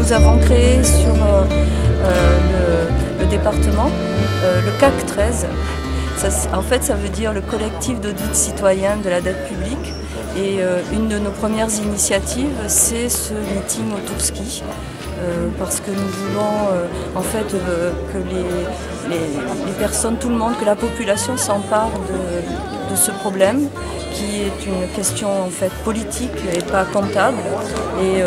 nous avons créé sur le département le CAC 13. En fait, ça veut dire le collectif d'audit citoyen de la dette publique. Et une de nos premières initiatives, c'est ce meeting autour ski. Parce que nous voulons en fait que les personnes, tout le monde, que la population s'empare de ce problème qui est une question en fait politique et pas comptable. Et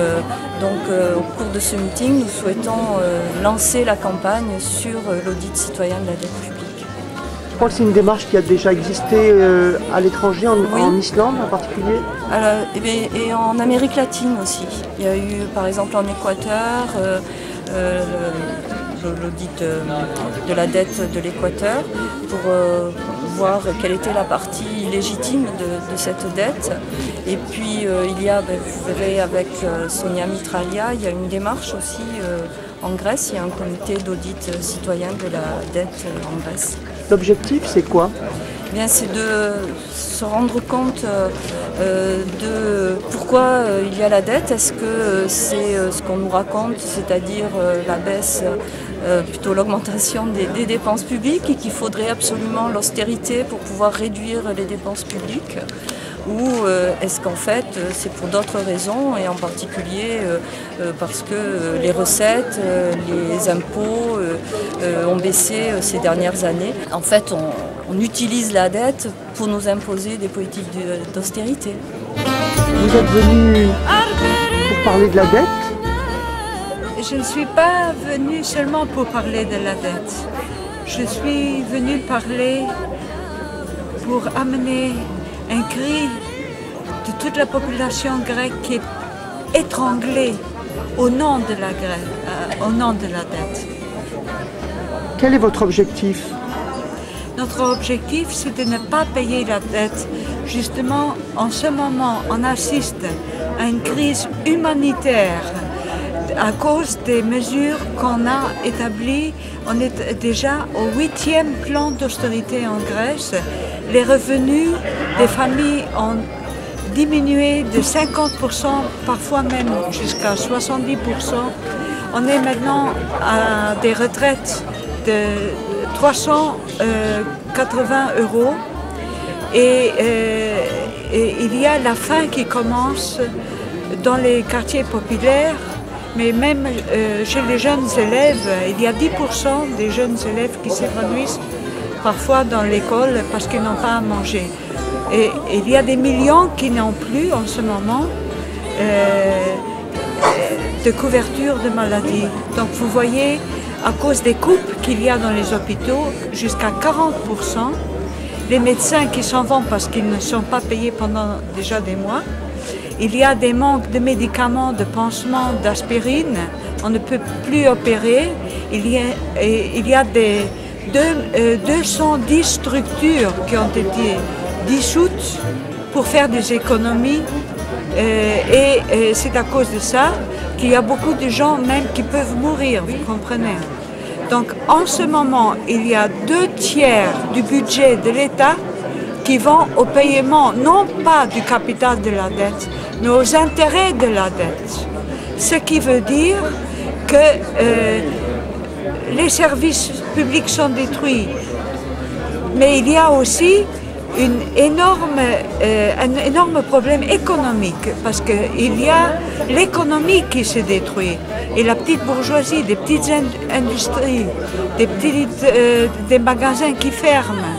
donc au cours de ce meeting, nous souhaitons lancer la campagne sur l'audit citoyen de la dette publique. Je crois que c'est une démarche qui a déjà existé à l'étranger, en Islande en particulier. Alors, et en Amérique latine aussi. Il y a eu par exemple en Équateur l'audit de la dette de l'Équateur pour voir quelle était la partie légitime de cette dette. Et puis il y a, vous verrez avec Sonia Mitralia, il y a une démarche aussi en Grèce, il y a un comité d'audit citoyen de la dette en Grèce. L'objectif, c'est quoi? Bien, c'est de se rendre compte de pourquoi il y a la dette. Est-ce que c'est ce qu'on nous raconte, c'est-à-dire la baisse, plutôt l'augmentation des dépenses publiques et qu'il faudrait absolument l'austérité pour pouvoir réduire les dépenses publiques? Ou est-ce qu'en fait c'est pour d'autres raisons et en particulier parce que les recettes, les impôts ont baissé ces dernières années. En fait, on utilise la dette pour nous imposer des politiques d'austérité. Vous êtes venu pour parler de la dette? Je ne suis pas venue seulement pour parler de la dette. Je suis venue parler pour amener un cri de toute la population grecque qui est étranglée au nom de la dette. Quel est votre objectif? Notre objectif, c'est de ne pas payer la dette. Justement, en ce moment, on assiste à une crise humanitaire à cause des mesures qu'on a établies. On est déjà au 8e plan d'austérité en Grèce. Les revenus des familles ont diminué de 50%, parfois même jusqu'à 70%. On est maintenant à des retraites de 380 € et il y a la faim qui commence dans les quartiers populaires, mais même chez les jeunes élèves, il y a 10% des jeunes élèves qui s'évanouissent parfois dans l'école parce qu'ils n'ont pas à manger. Et il y a des millions qui n'ont plus en ce moment de couverture de maladie. Donc vous voyez, à cause des coupes qu'il y a dans les hôpitaux, jusqu'à 40%, les médecins qui s'en vont parce qu'ils ne sont pas payés pendant déjà des mois. Il y a des manques de médicaments, de pansements, d'aspirine. On ne peut plus opérer. Il y a 210 structures qui ont été dissoutes pour faire des économies. Et c'est à cause de ça qu'il y a beaucoup de gens même qui peuvent mourir, vous comprenez. Donc en ce moment, il y a 2/3 du budget de l'État qui vont au paiement, non pas du capital de la dette, mais aux intérêts de la dette. Ce qui veut dire que les services publics sont détruits, mais il y a aussi un énorme problème économique, parce qu'il y a l'économie qui se détruit, et la petite bourgeoisie, des petites industries, des magasins qui ferment.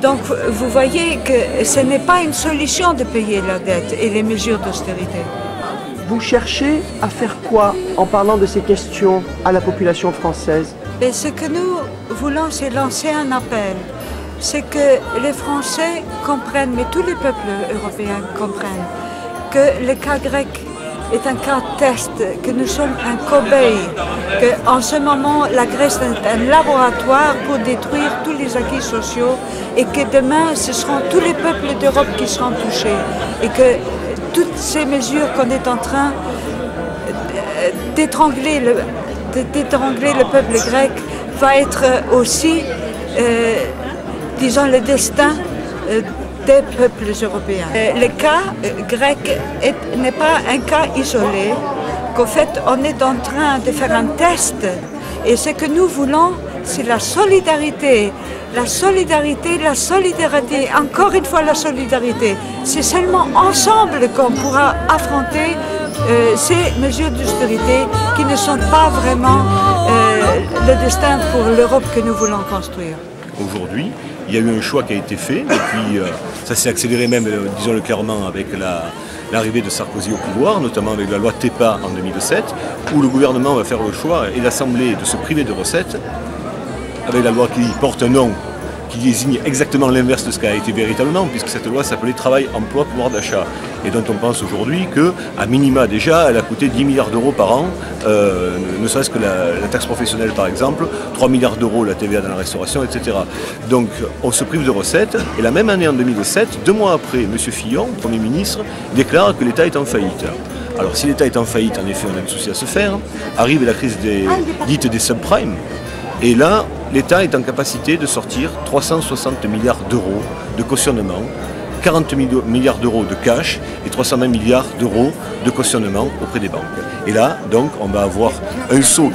Donc vous voyez que ce n'est pas une solution de payer la dette et les mesures d'austérité. Vous cherchez à faire quoi en parlant de ces questions à la population française? Et ce que nous voulons, c'est lancer un appel. C'est que les Français comprennent, mais tous les peuples européens comprennent, que le cas grec est un cas test, que nous sommes un cobaye, qu'en ce moment la Grèce est un laboratoire pour détruire tous les acquis sociaux et que demain ce seront tous les peuples d'Europe qui seront touchés et que toutes ces mesures qu'on est en train d'étrangler le peuple grec va être aussi, disons, le destin des peuples européens. Le cas grec n'est pas un cas isolé. qu'au fait, on est en train de faire un test. Et ce que nous voulons, c'est la solidarité. La solidarité, la solidarité, encore une fois la solidarité. C'est seulement ensemble qu'on pourra affronter ces mesures d'austérité qui ne sont pas vraiment le destin pour l'Europe que nous voulons construire. Aujourd'hui, il y a eu un choix qui a été fait, et puis ça s'est accéléré même, disons-le clairement, avec l'arrivée de Sarkozy au pouvoir, notamment avec la loi TEPA en 2007, où le gouvernement va faire le choix et l'Assemblée de se priver de recettes, avec la loi qui porte un nom qui désigne exactement l'inverse de ce qu'a été véritablement, puisque cette loi s'appelait Travail, Emploi, Pouvoir d'achat, et dont on pense aujourd'hui qu'à minima déjà, elle a coûté 10 milliards d'euros par an, ne serait-ce que la taxe professionnelle par exemple, 3 milliards d'euros la TVA dans la restauration, etc. Donc on se prive de recettes, et la même année en 2007, 2 mois après, M. Fillon, Premier ministre, déclare que l'État est en faillite. Alors si l'État est en faillite, en effet, on a des soucis à se faire, arrive la crise dite des subprimes, et là, l'État est en capacité de sortir 360 milliards d'euros de cautionnement, 40 milliards d'euros de cash et 320 milliards d'euros de cautionnement auprès des banques. Et là, donc, on va avoir un saut,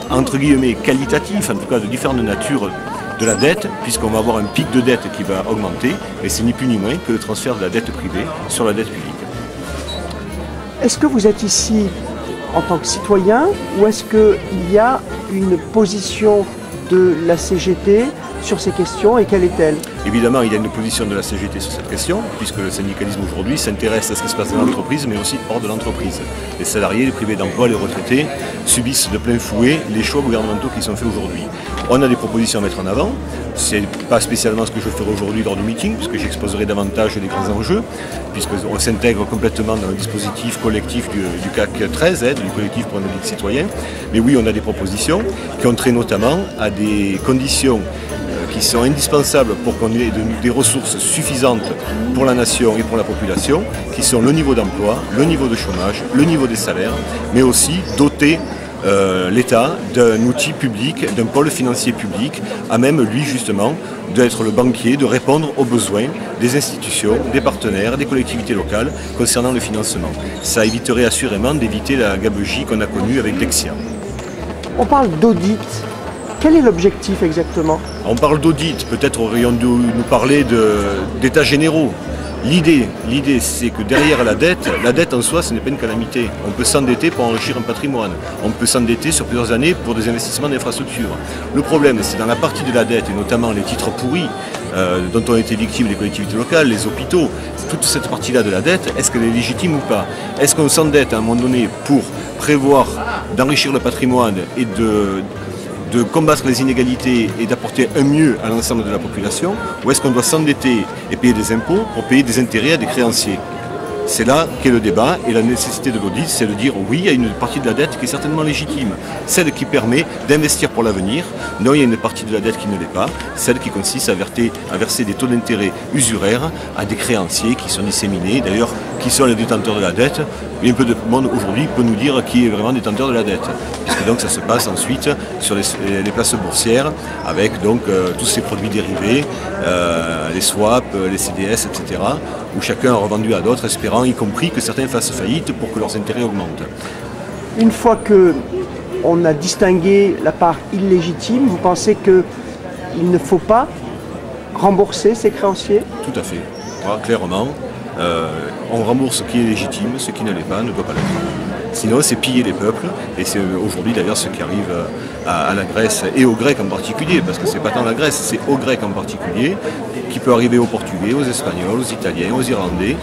entre guillemets, qualitatif, en tout cas de différentes natures de la dette, puisqu'on va avoir un pic de dette qui va augmenter, et c'est ni plus ni moins que le transfert de la dette privée sur la dette publique. Est-ce que vous êtes ici en tant que citoyen ou est-ce qu'il y a une position de la CGT sur ces questions et quelle est-elle? Évidemment, il y a une position de la CGT sur cette question, puisque le syndicalisme aujourd'hui s'intéresse à ce qui se passe dans l'entreprise, mais aussi hors de l'entreprise. Les salariés, les privés d'emploi, les retraités subissent de plein fouet les choix gouvernementaux qui sont faits aujourd'hui. On a des propositions à mettre en avant. Ce n'est pas spécialement ce que je ferai aujourd'hui lors du meeting, puisque j'exposerai davantage les grands enjeux, puisqu'on s'intègre complètement dans le dispositif collectif du CAC 13, du collectif pour un audit citoyen. Mais oui, on a des propositions qui ont trait notamment à des conditions qui sont indispensables pour qu'on ait des ressources suffisantes pour la nation et pour la population, qui sont le niveau d'emploi, le niveau de chômage, le niveau des salaires, mais aussi doter l'État d'un outil public, d'un pôle financier public, à même lui justement d'être le banquier, de répondre aux besoins des institutions, des partenaires, des collectivités locales concernant le financement. Ça éviterait assurément d'éviter la gabegie qu'on a connue avec Dexia. On parle d'audit. Quel est l'objectif exactement? On parle d'audit, peut-être aurions-nous parler d'états généraux. L'idée, c'est que derrière la dette en soi, ce n'est pas une calamité. On peut s'endetter pour enrichir un patrimoine. On peut s'endetter sur plusieurs années pour des investissements d'infrastructures. Le problème, c'est dans la partie de la dette, et notamment les titres pourris, dont ont été victimes les collectivités locales, les hôpitaux, toute cette partie-là de la dette, est-ce qu'elle est légitime ou pas? Est-ce qu'on s'endette à un moment donné pour prévoir d'enrichir le patrimoine et de combattre les inégalités et d'apporter un mieux à l'ensemble de la population, ou est-ce qu'on doit s'endetter et payer des impôts pour payer des intérêts à des créanciers? C'est là qu'est le débat, et la nécessité de l'audit, c'est de dire oui, il y a une partie de la dette qui est certainement légitime, celle qui permet d'investir pour l'avenir. Non, il y a une partie de la dette qui ne l'est pas, celle qui consiste à verser des taux d'intérêt usuraires à des créanciers qui sont disséminés, d'ailleurs qui sont les détenteurs de la dette. Et un peu de monde aujourd'hui peut nous dire qui est vraiment détenteur de la dette. Puisque donc ça se passe ensuite sur les places boursières avec donc tous ces produits dérivés, les swaps, les CDS, etc. où chacun a revendu à d'autres, espérant y compris que certains fassent faillite pour que leurs intérêts augmentent. Une fois qu'on a distingué la part illégitime, vous pensez qu'il ne faut pas rembourser ces créanciers? Tout à fait. Voilà, clairement. On rembourse ce qui est légitime, ce qui ne l'est pas ne doit pas l'être. Sinon, c'est piller les peuples, et c'est aujourd'hui d'ailleurs ce qui arrive à la Grèce et aux Grecs en particulier, parce que c'est pas tant la Grèce, c'est aux Grecs en particulier, qui peut arriver aux Portugais, aux Espagnols, aux Italiens, aux Irlandais.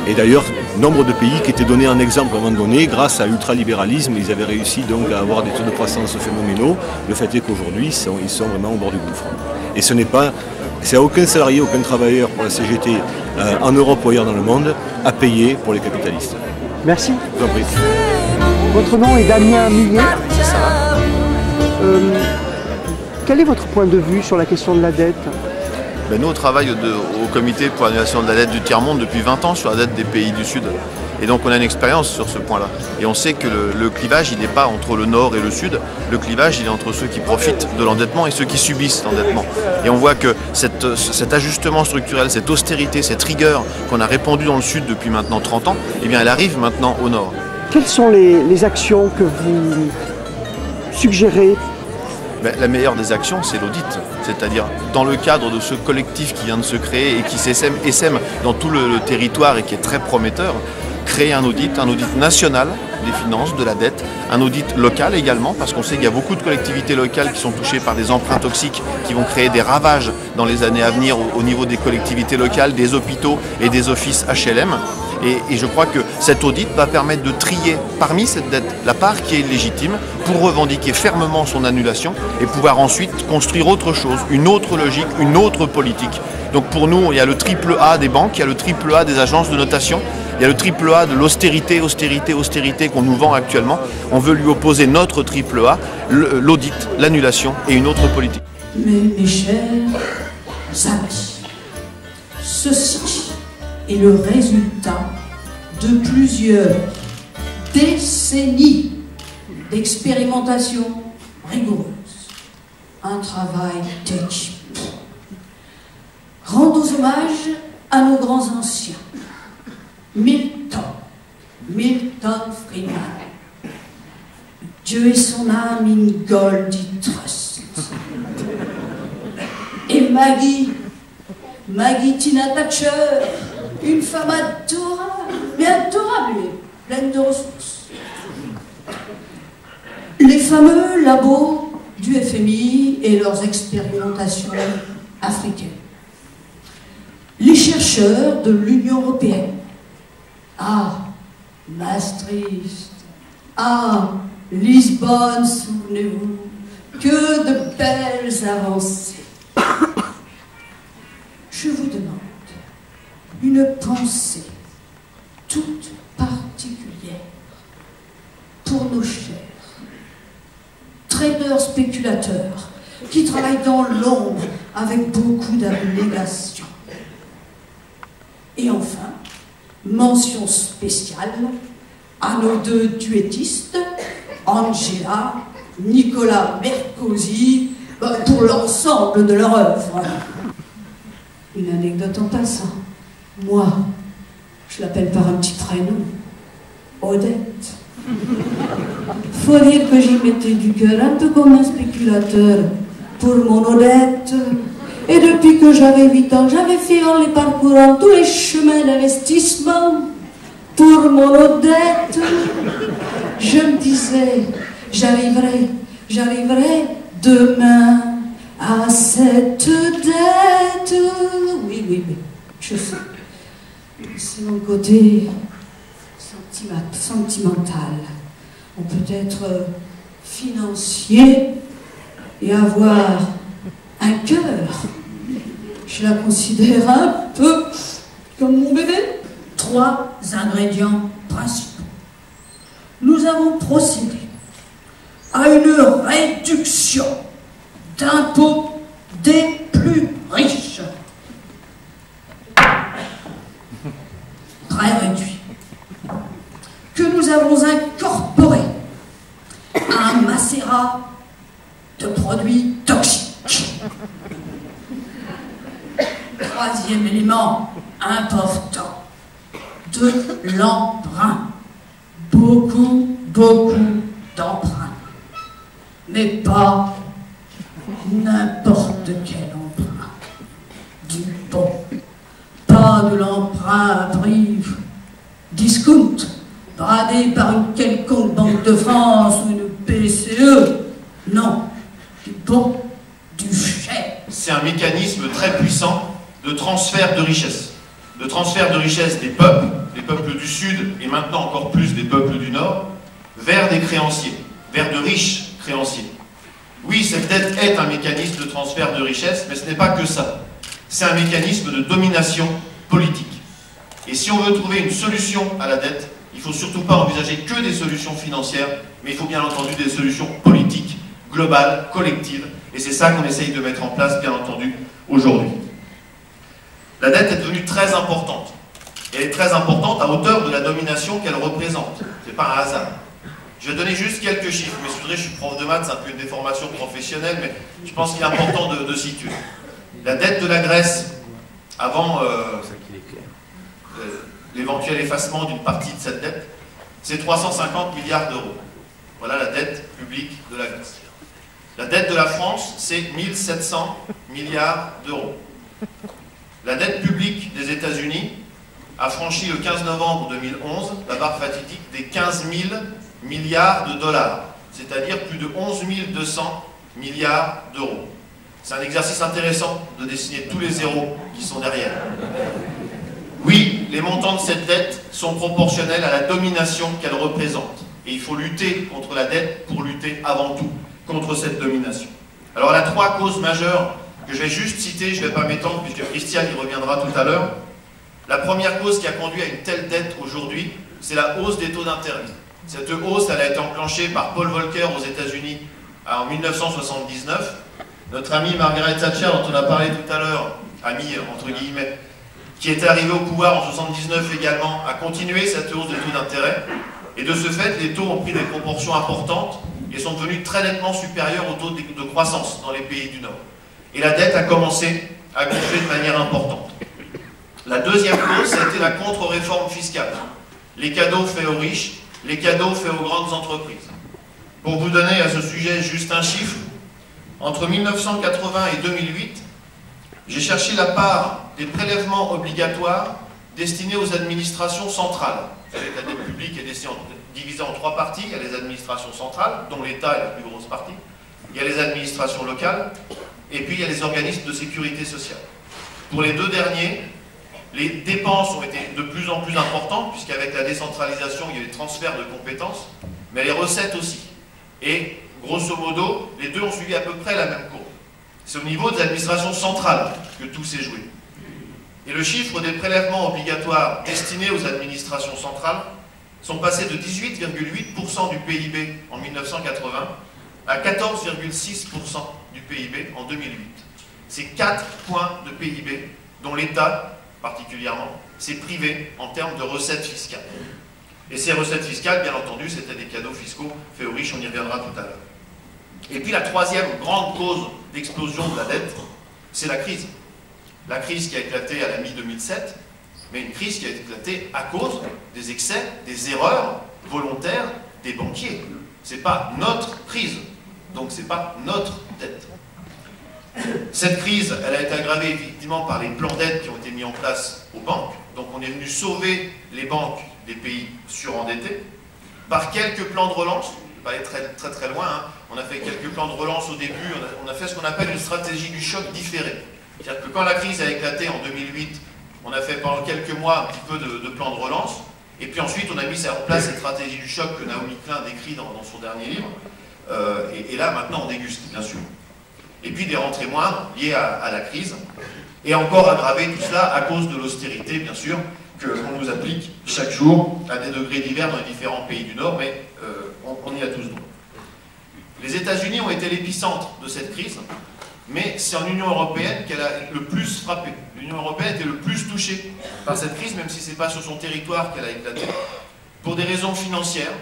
Et d'ailleurs, nombre de pays qui étaient donnés en exemple à un moment donné, grâce à l'ultralibéralisme, ils avaient réussi donc à avoir des taux de croissance phénoménaux. Le fait est qu'aujourd'hui, ils sont vraiment au bord du gouffre. Et ce n'est pas... C'est à aucun salarié, aucun travailleur pour la CGT en Europe ou ailleurs dans le monde à payer pour les capitalistes. Merci. Je vous en prie. Votre nom est Damien Millet. C'est ça. Quel est votre point de vue sur la question de la dette? Nous, on travaille au comité pour l'annulation de la dette du tiers-monde depuis 20 ans sur la dette des pays du Sud. Et donc on a une expérience sur ce point-là. Et on sait que le clivage, il n'est pas entre le Nord et le Sud. Le clivage, il est entre ceux qui profitent de l'endettement et ceux qui subissent l'endettement. Et on voit que cet ajustement structurel, cette austérité, cette rigueur qu'on a répandue dans le Sud depuis maintenant 30 ans, eh bien elle arrive maintenant au Nord. Quelles sont les actions que vous suggérez? La meilleure des actions, c'est l'audit. C'est-à-dire, dans le cadre de ce collectif qui vient de se créer et qui s'essaime dans tout le territoire et qui est très prometteur, créer un audit national des finances, de la dette, un audit local également, parce qu'on sait qu'il y a beaucoup de collectivités locales qui sont touchées par des emprunts toxiques qui vont créer des ravages dans les années à venir au niveau des collectivités locales, des hôpitaux et des offices HLM. Et je crois que cet audit va permettre de trier parmi cette dette la part qui est légitime pour revendiquer fermement son annulation et pouvoir ensuite construire autre chose, une autre logique, une autre politique. Donc pour nous, il y a le triple A des banques, il y a le triple A des agences de notation, il y a le triple A de l'austérité, austérité, austérité qu'on nous vend actuellement. On veut lui opposer notre triple A, l'audit, l'annulation et une autre politique. Mais mes chers amis, ceci est le résultat de plusieurs décennies d'expérimentation rigoureuse. Un travail d'équipe. Rendons hommage à nos grands anciens. Milton Friedman. Dieu et son âme in Goldie Trust. Et Maggie Tina Thatcher, une femme adorable, mais adorable, pleine de ressources. Les fameux labos du FMI et leurs expérimentations africaines. Les chercheurs de l'Union européenne. Ah, Maastricht. Ah, Lisbonne, souvenez-vous. Que de belles avancées. Je vous demande une pensée toute particulière pour nos chers traders spéculateurs qui travaillent dans l'ombre avec beaucoup d'abnégation. Et enfin, mention spéciale à nos deux duettistes, Angela, Nicolas Mercosi, pour l'ensemble de leur œuvre. Une anecdote en passant. Moi, je l'appelle par un petit prénom, Odette. Faut dire que j'y mettais du cœur, un peu comme un spéculateur, pour mon Odette. Et depuis que j'avais 8 ans, j'avais fait en les parcourant tous les chemins d'investissement pour mon Odette. Je me disais, j'arriverai demain à cette dette. Oui, je sais. C'est mon côté sentimental. On peut être financier et avoir un cœur. Je la considère un peu comme mon bébé. 3 ingrédients principaux. Nous avons procédé à une réduction d'impôts des plus riches. Très réduit. Que nous avons incorporé un macérat de produits toxiques. 3e élément important, de l'emprunt. Beaucoup d'emprunts. Mais pas n'importe quel emprunt. Du bon. Pas de l'emprunt à prix discount, bradé par une quelconque Banque de France ou une BCE. Non, du bon, du cher. C'est un mécanisme très puissant de transfert de richesse. De transfert de richesse des peuples du Sud et maintenant encore plus des peuples du Nord, vers des créanciers, vers de riches créanciers. Oui, cette dette est un mécanisme de transfert de richesse, mais ce n'est pas que ça. C'est un mécanisme de domination politique. Et si on veut trouver une solution à la dette, il ne faut surtout pas envisager que des solutions financières, mais il faut bien entendu des solutions politiques, globales, collectives. Et c'est ça qu'on essaye de mettre en place, bien entendu, aujourd'hui. La dette est devenue très importante. Et elle est très importante à hauteur de la domination qu'elle représente. Ce n'est pas un hasard. Je vais donner juste quelques chiffres. Mais je suis prof de maths, c'est un peu une déformation professionnelle, mais je pense qu'il est important de situer. La dette de la Grèce, avant l'éventuel effacement d'une partie de cette dette, c'est 350 milliards d'euros. Voilà la dette publique de la Grèce. La dette de la France, c'est 1700 milliards d'euros. La dette publique des États-Unis a franchi le 15 novembre 2011 la barre fatidique des 15 000 milliards de dollars, c'est-à-dire plus de 11 200 milliards d'euros. C'est un exercice intéressant de dessiner tous les zéros qui sont derrière. Oui, les montants de cette dette sont proportionnels à la domination qu'elle représente. Et il faut lutter contre la dette pour lutter avant tout contre cette domination. Alors, il y a 3 causes majeures que je vais juste citer, je ne vais pas m'étendre puisque Christian y reviendra tout à l'heure. La première cause qui a conduit à une telle dette aujourd'hui, c'est la hausse des taux d'intérêt. Cette hausse, elle a été enclenchée par Paul Volcker aux États-Unis en 1979. Notre amie Margaret Thatcher, dont on a parlé tout à l'heure, amie entre guillemets, qui était arrivée au pouvoir en 1979 également, a continué cette hausse des taux d'intérêt. Et de ce fait, les taux ont pris des proportions importantes et sont devenus très nettement supérieurs aux taux de croissance dans les pays du Nord. Et la dette a commencé à gonfler de manière importante. La deuxième cause, ça a été la contre-réforme fiscale. Les cadeaux faits aux riches, les cadeaux faits aux grandes entreprises. Pour vous donner à ce sujet juste un chiffre, entre 1980 et 2008, j'ai cherché la part des prélèvements obligatoires destinés aux administrations centrales. Vous savez que la dette publique est divisée en 3 parties. Il y a les administrations centrales, dont l'État est la plus grosse partie. Il y a les administrations locales, et puis il y a les organismes de sécurité sociale. Pour les 2 derniers, les dépenses ont été de plus en plus importantes, puisqu'avec la décentralisation, il y a eu des transferts de compétences, mais les recettes aussi. Et, grosso modo, les 2 ont suivi à peu près la même courbe. C'est au niveau des administrations centrales que tout s'est joué. Et le chiffre des prélèvements obligatoires destinés aux administrations centrales sont passés de 18,8% du PIB en 1980 à 14,6% du PIB en 2008. C'est 4 points de PIB dont l'État, particulièrement, s'est privé en termes de recettes fiscales. Et ces recettes fiscales, bien entendu, c'était des cadeaux fiscaux faits aux riches, on y reviendra tout à l'heure. Et puis la troisième grande cause d'explosion de la dette, c'est la crise. La crise qui a éclaté à la mi-2007, mais une crise qui a éclaté à cause des excès, des erreurs volontaires des banquiers. Ce n'est pas notre crise, donc ce n'est pas notre dette. Cette crise, elle a été aggravée effectivement par les plans d'aide qui ont été mis en place aux banques. Donc on est venu sauver les banques des pays surendettés par quelques plans de relance. Je ne vais pas aller très loin, hein. On a fait quelques plans de relance au début, on a fait ce qu'on appelle une stratégie du choc différée. C'est-à-dire que quand la crise a éclaté en 2008, on a fait pendant quelques mois un petit peu de plans de relance, et puis ensuite on a mis en place cette stratégie du choc que Naomi Klein décrit dans son dernier livre, et là maintenant on déguste, bien sûr. Et puis des rentrées moindres liées à la crise, et encore aggravé tout cela à cause de l'austérité, bien sûr, qu'on nous applique chaque jour à des degrés divers dans les différents pays du Nord, mais on y a tous droit. Les États-Unis ont été l'épicentre de cette crise, mais c'est en Union européenne qu'elle a le plus frappé. L'Union européenne était le plus touchée par cette crise, même si ce n'est pas sur son territoire qu'elle a éclaté, pour des raisons financières.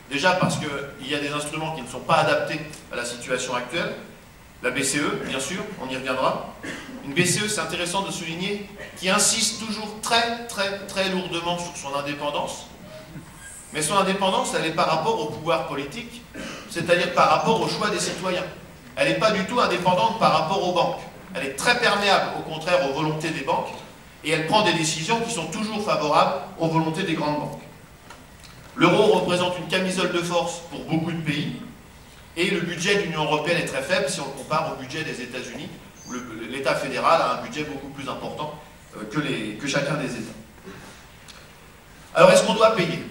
Déjà parce qu'il y a des instruments qui ne sont pas adaptés à la situation actuelle. La BCE, bien sûr, on y reviendra. Une BCE, c'est intéressant de souligner, qui insiste toujours très lourdement sur son indépendance. Mais son indépendance, elle est par rapport au pouvoir politique, c'est-à-dire par rapport au choix des citoyens. Elle n'est pas du tout indépendante par rapport aux banques. Elle est très perméable, au contraire, aux volontés des banques, et elle prend des décisions qui sont toujours favorables aux volontés des grandes banques. L'euro représente une camisole de force pour beaucoup de pays, et le budget de l'Union européenne est très faible si on le compare au budget des États-Unis, où l'État fédéral a un budget beaucoup plus important que chacun des États. Alors, est-ce qu'on doit payer?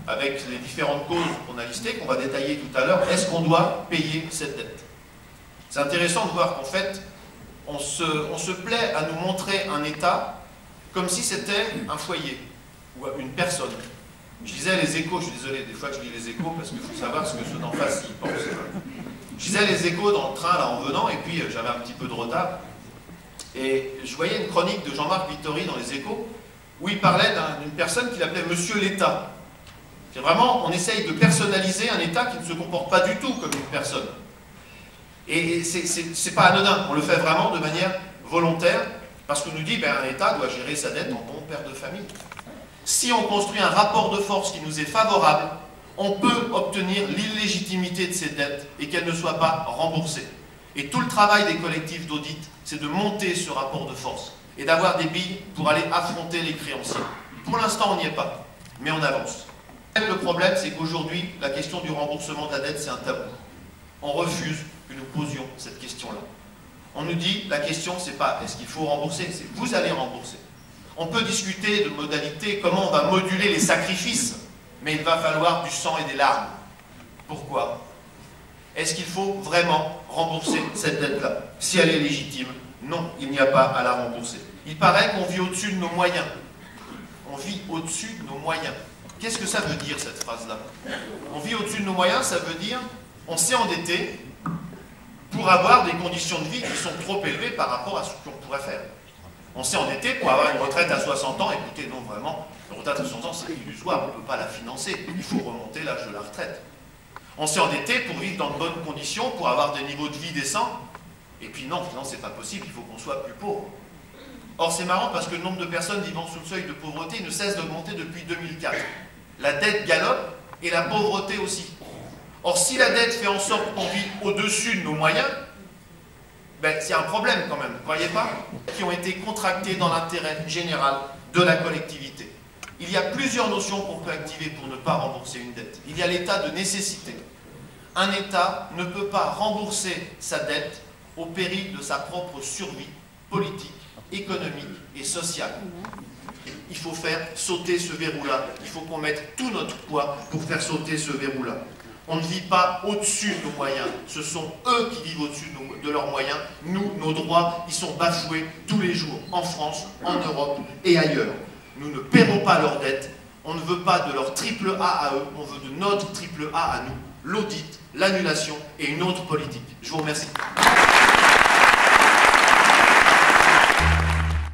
Avec les différentes causes qu'on a listées, qu'on va détailler tout à l'heure, est-ce qu'on doit payer cette dette? C'est intéressant de voir qu'en fait, on se plaît à nous montrer un État comme si c'était un foyer ou une personne. Je lisais les Échos, je suis désolé des fois que je lis les Échos parce qu'il faut savoir ce que ceux d'en face y pensent. Je lisais les Échos dans le train là en venant et puis j'avais un petit peu de retard. Et je voyais une chronique de Jean-Marc Vittori dans les Échos où il parlait d'une personne qu'il appelait Monsieur l'État. C'est vraiment, on essaye de personnaliser un État qui ne se comporte pas du tout comme une personne. Et c'est pas anodin, on le fait vraiment de manière volontaire, parce qu'on nous dit qu'un État doit gérer sa dette en bon père de famille. Si on construit un rapport de force qui nous est favorable, on peut obtenir l'illégitimité de ces dettes et qu'elles ne soient pas remboursées. Et tout le travail des collectifs d'audit, c'est de monter ce rapport de force et d'avoir des billes pour aller affronter les créanciers. Pour l'instant, on n'y est pas, mais on avance. Le problème, c'est qu'aujourd'hui, la question du remboursement de la dette, c'est un tabou. On refuse que nous posions cette question-là. On nous dit, la question, c'est pas est-ce qu'il faut rembourser, c'est vous allez rembourser. On peut discuter de modalités, comment on va moduler les sacrifices, mais il va falloir du sang et des larmes. Pourquoi? Est-ce qu'il faut vraiment rembourser cette dette-là? Si elle est légitime, non, il n'y a pas à la rembourser. Il paraît qu'on vit au-dessus de nos moyens. On vit au-dessus de nos moyens. Qu'est-ce que ça veut dire, cette phrase-là? On vit au-dessus de nos moyens, ça veut dire on s'est endetté pour avoir des conditions de vie qui sont trop élevées par rapport à ce qu'on pourrait faire. On s'est endetté pour avoir une retraite à 60 ans. Écoutez, non, vraiment, une retraite à 60 ans, c'est illusoire, on ne peut pas la financer. Il faut remonter l'âge de la retraite. On s'est endetté pour vivre dans de bonnes conditions, pour avoir des niveaux de vie décents. Et puis non, c'est pas possible, il faut qu'on soit plus pauvre. Or, c'est marrant parce que le nombre de personnes vivant sous le seuil de pauvreté ne cesse d'augmenter depuis 2004. La dette galope et la pauvreté aussi. Or, si la dette fait en sorte qu'on vit au-dessus de nos moyens, ben, c'est un problème quand même, ne croyez pas? Qui ont été contractés dans l'intérêt général de la collectivité. Il y a plusieurs notions qu'on peut activer pour ne pas rembourser une dette. Il y a l'état de nécessité. Un État ne peut pas rembourser sa dette au péril de sa propre survie politique, économique et sociale. Il faut faire sauter ce verrou-là. Il faut qu'on mette tout notre poids pour faire sauter ce verrou-là. On ne vit pas au-dessus de nos moyens. Ce sont eux qui vivent au-dessus de leurs moyens. Nous, nos droits, ils sont bafoués tous les jours, en France, en Europe et ailleurs. Nous ne paierons pas leurs dettes. On ne veut pas de leur triple A à eux. On veut de notre triple A à nous. L'audit, l'annulation et une autre politique. Je vous remercie.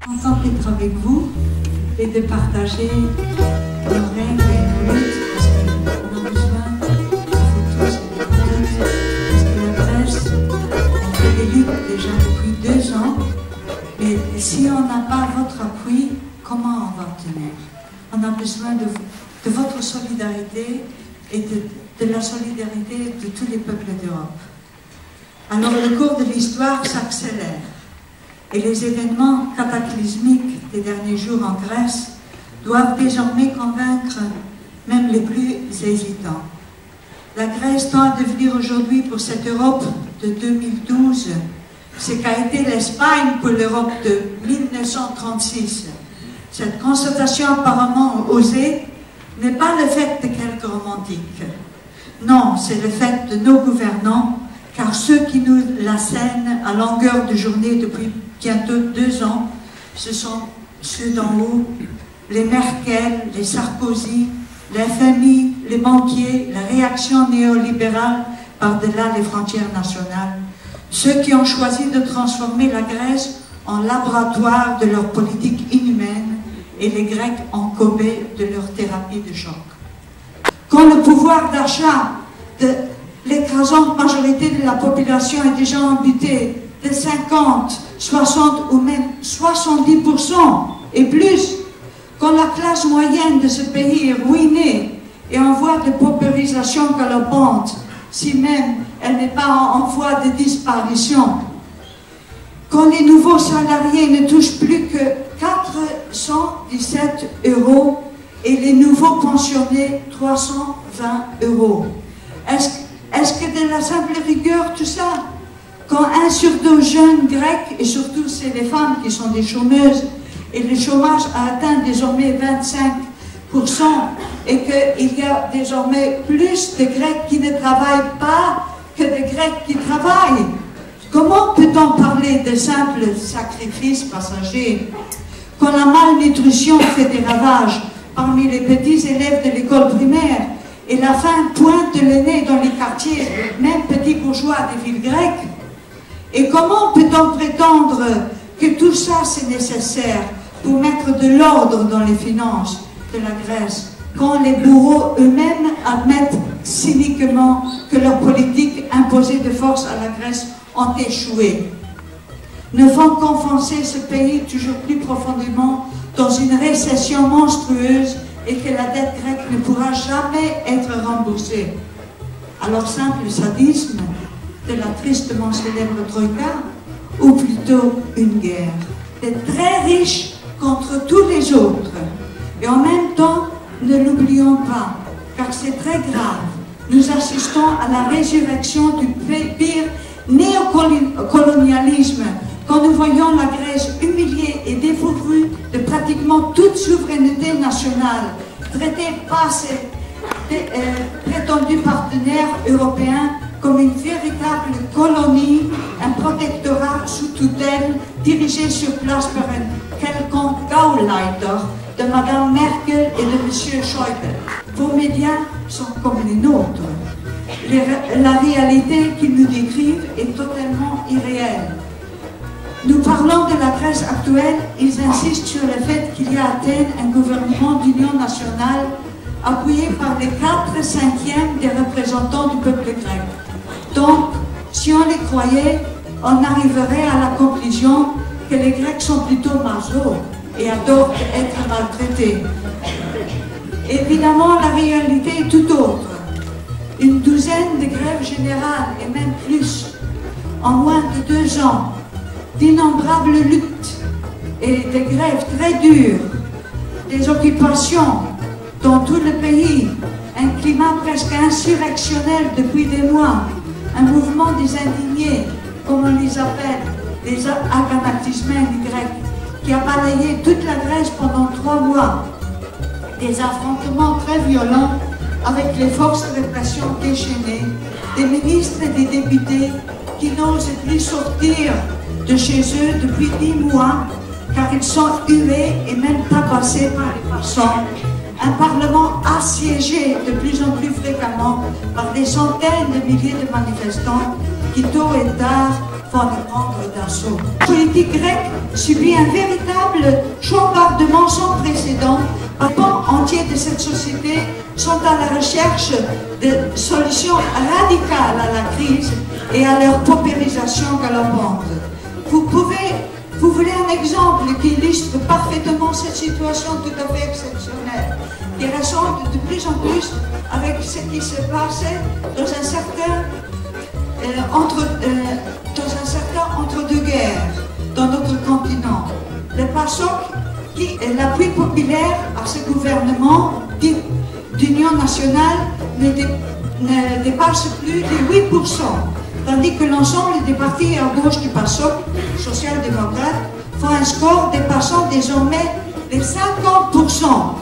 Content d'être avec vous et de partager nos règles et nos luttes parce qu'on a besoin, il faut tous parce que la Grèce, on fait des luttes déjà depuis 2 ans, et si on n'a pas votre appui, comment on va tenir? On a besoin de votre solidarité et de la solidarité de tous les peuples d'Europe. Alors le cours de l'histoire s'accélère. Et les événements cataclysmiques des derniers jours en Grèce doivent désormais convaincre même les plus hésitants. La Grèce tend à devenir aujourd'hui pour cette Europe de 2012 ce qu'a été l'Espagne pour l'Europe de 1936. Cette constatation apparemment osée n'est pas le fait de quelques romantiques. Non, c'est le fait de nos gouvernants, car ceux qui nous l'assènent à longueur de journée depuis bientôt 2 ans, ce sont ceux d'en haut, les Merkel, les Sarkozy, les FMI, les banquiers, la réaction néolibérale par-delà les frontières nationales, ceux qui ont choisi de transformer la Grèce en laboratoire de leur politique inhumaine et les Grecs en Kobe de leur thérapie de choc. Quand le pouvoir d'achat de l'écrasante majorité de la population est déjà amputé de 50, 60 ou même 70% et plus, quand la classe moyenne de ce pays est ruinée et en voie de paupérisation galopante, si même elle n'est pas en voie de disparition, quand les nouveaux salariés ne touchent plus que 417 € et les nouveaux pensionnés 320 €. Est-ce que de la simple rigueur tout ça? Quand 1 sur 2 jeunes grecs, et surtout c'est les femmes qui sont des chômeuses, et le chômage a atteint désormais 25%, et qu'il y a désormais plus de Grecs qui ne travaillent pas que de Grecs qui travaillent, comment peut-on parler de simples sacrifices passagers quand la malnutrition fait des ravages parmi les petits élèves de l'école primaire et la faim pointe le nez dans les quartiers, même petits bourgeois des villes grecques? Et comment peut-on prétendre que tout ça c'est nécessaire pour mettre de l'ordre dans les finances de la Grèce, quand les bourreaux eux-mêmes admettent cyniquement que leur politique imposée de force à la Grèce ont échoué, ne font qu'enfoncer ce pays toujours plus profondément dans une récession monstrueuse et que la dette grecque ne pourra jamais être remboursée. Alors simple sadisme de la tristement célèbre Troïka, ou plutôt une guerre. Des très riches contre tous les autres. Et en même temps, ne l'oublions pas, car c'est très grave. Nous assistons à la résurrection du pire néocolonialisme quand nous voyons la Grèce humiliée et dépourvue de pratiquement toute souveraineté nationale, traitée par ses prétendus partenaires européens comme une véritable colonie, un protectorat sous tutelle dirigé sur place par un quelconque Gauleiter de Mme Merkel et de M. Schäuble. Vos médias sont comme les nôtres. La réalité qu'ils nous décrivent est totalement irréelle. Nous parlons de la Grèce actuelle, ils insistent sur le fait qu'il y a à Athènes un gouvernement d'union nationale appuyé par les 4/5 des représentants du peuple grec. Donc, si on les croyait, on arriverait à la conclusion que les Grecs sont plutôt masos et adorent être maltraités. Évidemment, la réalité est tout autre. Une douzaine de grèves générales, et même plus, en moins de 2 ans, d'innombrables luttes et des grèves très dures, des occupations dans tout le pays, un climat presque insurrectionnel depuis des mois, un mouvement des indignés, comme on les appelle, des aganatismènes grecs, qui a balayé toute la Grèce pendant 3 mois, des affrontements très violents avec les forces de répression déchaînées, des ministres et des députés qui n'osent plus sortir de chez eux depuis 10 mois, car ils sont hués et même tabassés par les passants. Un parlement assiégé de plus en plus fréquemment par des centaines de milliers de manifestants qui tôt et tard vont le prendre d'assaut. La politique grecque subit un véritable bombardement sans précédent. Un pan entier de cette société sont à la recherche de solutions radicales à la crise et à leur paupérisation galopante. Vous voulez un exemple qui illustre parfaitement cette situation tout à fait exceptionnelle, qui ressemble de plus en plus avec ce qui se passait dans un certain entre-deux-guerres dans notre continent. Le PASOK, qui est l'appui populaire à ce gouvernement d'union nationale, ne dépasse plus les 8%. Tandis que l'ensemble des partis à gauche du PASOK, social-démocrate, font un score dépassant désormais les 50%.